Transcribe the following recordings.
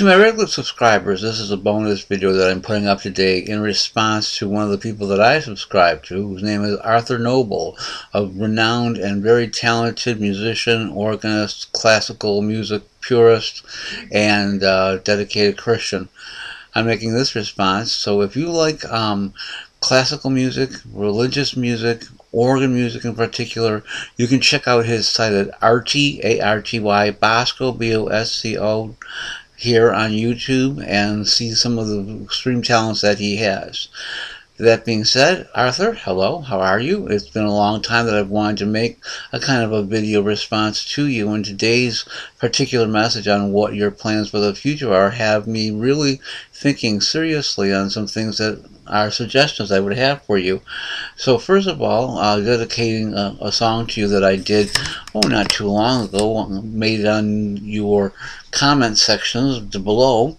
To my regular subscribers, this is a bonus video that I'm putting up today in response to one of the people that I subscribe to, whose name is Arthur Nobile, a renowned and very talented musician, organist, classical music purist, and dedicated Christian. I'm making this response, so if you like classical music, religious music, organ music in particular, you can check out his site at Arty, A-R-T-Y, Bosco, B-O-S-C-O, here on YouTube and see some of the extreme talents that he has. That being said, Arthur, hello, how are you? It's been a long time that I've wanted to make a kind of a video response to you, and today's particular message on what your plans for the future are have me really thinking seriously on some things that are suggestions I would have for you. So first of all, dedicating a song to you that I did, not too long ago, made it on your comment sections below.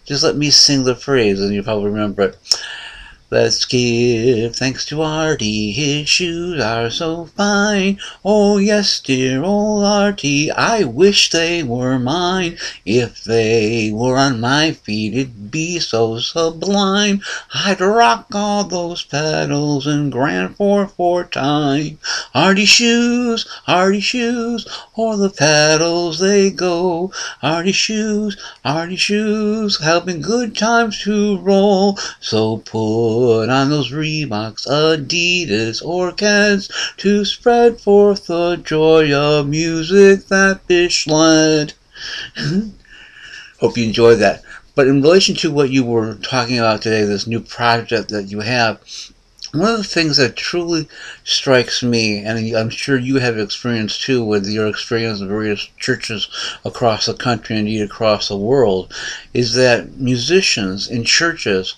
Just let me sing the phrase and you probably remember it. Let's give thanks to Arty, his shoes are so fine. Oh yes, dear old Arty, I wish they were mine. If they were on my feet, it'd be so sublime. I'd rock all those pedals in grand 4/4 time. Arty shoes, o'er the pedals they go. Arty shoes, helping good times to roll. So put on those Reeboks, Adidas, or Keds to spread forth the joy of music that fish led. Hope you enjoyed that. But in relation to what you were talking about today, this new project that you have, one of the things that truly strikes me, and I'm sure you have experienced too with your experience in various churches across the country and indeed across the world, is that musicians in churches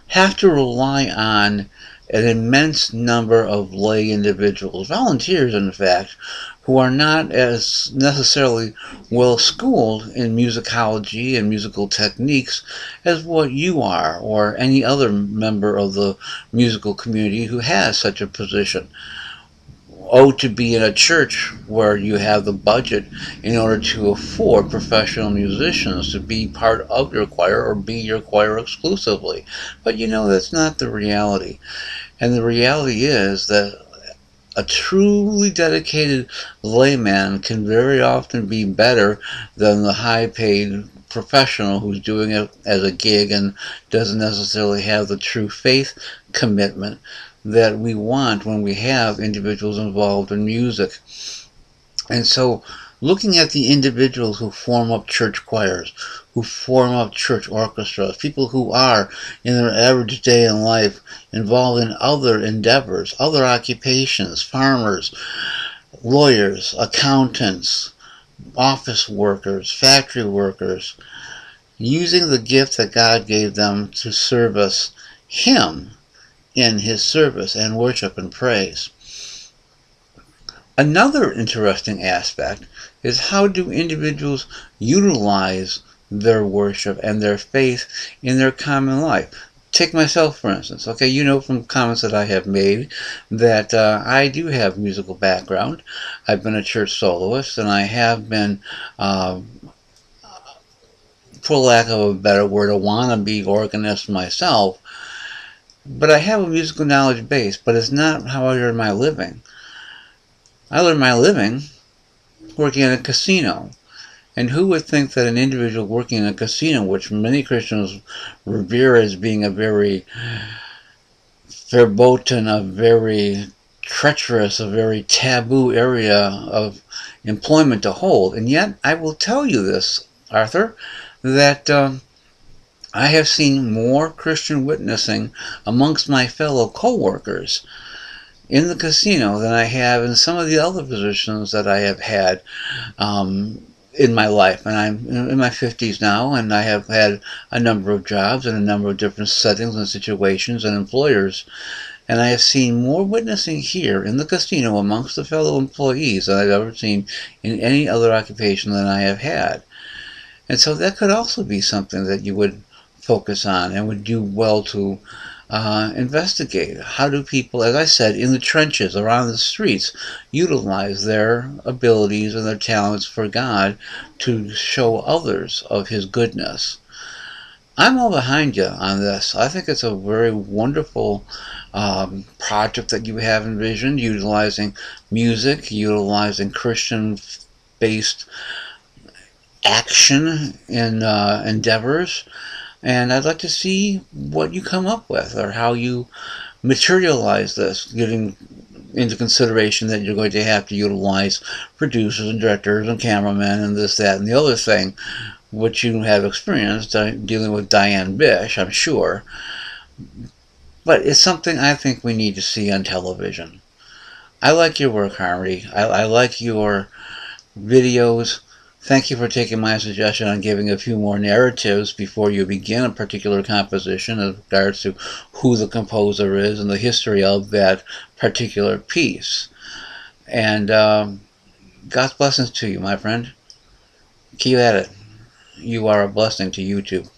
have to rely on an immense number of lay individuals, volunteers in fact, who are not as necessarily well schooled in musicology and musical techniques as what you are, or any other member of the musical community who has such a position. To be in a church where you have the budget in order to afford professional musicians to be part of your choir or be your choir exclusively. But that's not the reality. And the reality is that a truly dedicated layman can very often be better than the high-paid professional who's doing it as a gig and doesn't necessarily have the true faith commitment that we want when we have individuals involved in music. And so looking at the individuals who form up church choirs, who form up church orchestras, people who are in their average day in life involved in other endeavors, other occupations, farmers, lawyers, accountants, office workers, factory workers, using the gift that God gave them to service Him in His service and worship and praise. Another interesting aspect is how do individuals utilize their worship and their faith in their common life. Take myself, for instance. Okay, from comments that I have made that I do have musical background. I've been a church soloist, and I have been, for lack of a better word, a wannabe organist myself. But I have a musical knowledge base, but it's not how I earn my living. I earn my living working in a casino. And who would think that an individual working in a casino, which many Christians revere as being a very verboten, a very treacherous, a very taboo area of employment to hold. And yet, I will tell you this, Arthur, that I have seen more Christian witnessing amongst my fellow co-workers in the casino than I have in some of the other positions that I have had in my life. And I'm in my 50s now, and I have had a number of jobs in a number of different settings and situations and employers. And I have seen more witnessing here in the casino amongst the fellow employees than I've ever seen in any other occupation that I have had. And so that could also be something that you would focus on and would do well to investigate how do people, as I said, in the trenches, around the streets, utilize their abilities and their talents for God to show others of His goodness. I'm all behind you on this. I think it's a very wonderful project that you have envisioned, utilizing music, utilizing Christian-based action in endeavors. And I'd like to see what you come up with, or how you materialize this, getting into consideration that you're going to have to utilize producers and directors and cameramen and this, that, and the other thing, which you have experienced dealing with Diane Bish, I'm sure. But it's something I think we need to see on television. I like your work, Arty. I like your videos. Thank you for taking my suggestion on giving a few more narratives before you begin a particular composition in regards to who the composer is and the history of that particular piece. And God's blessings to you, my friend. Keep at it. You are a blessing to YouTube.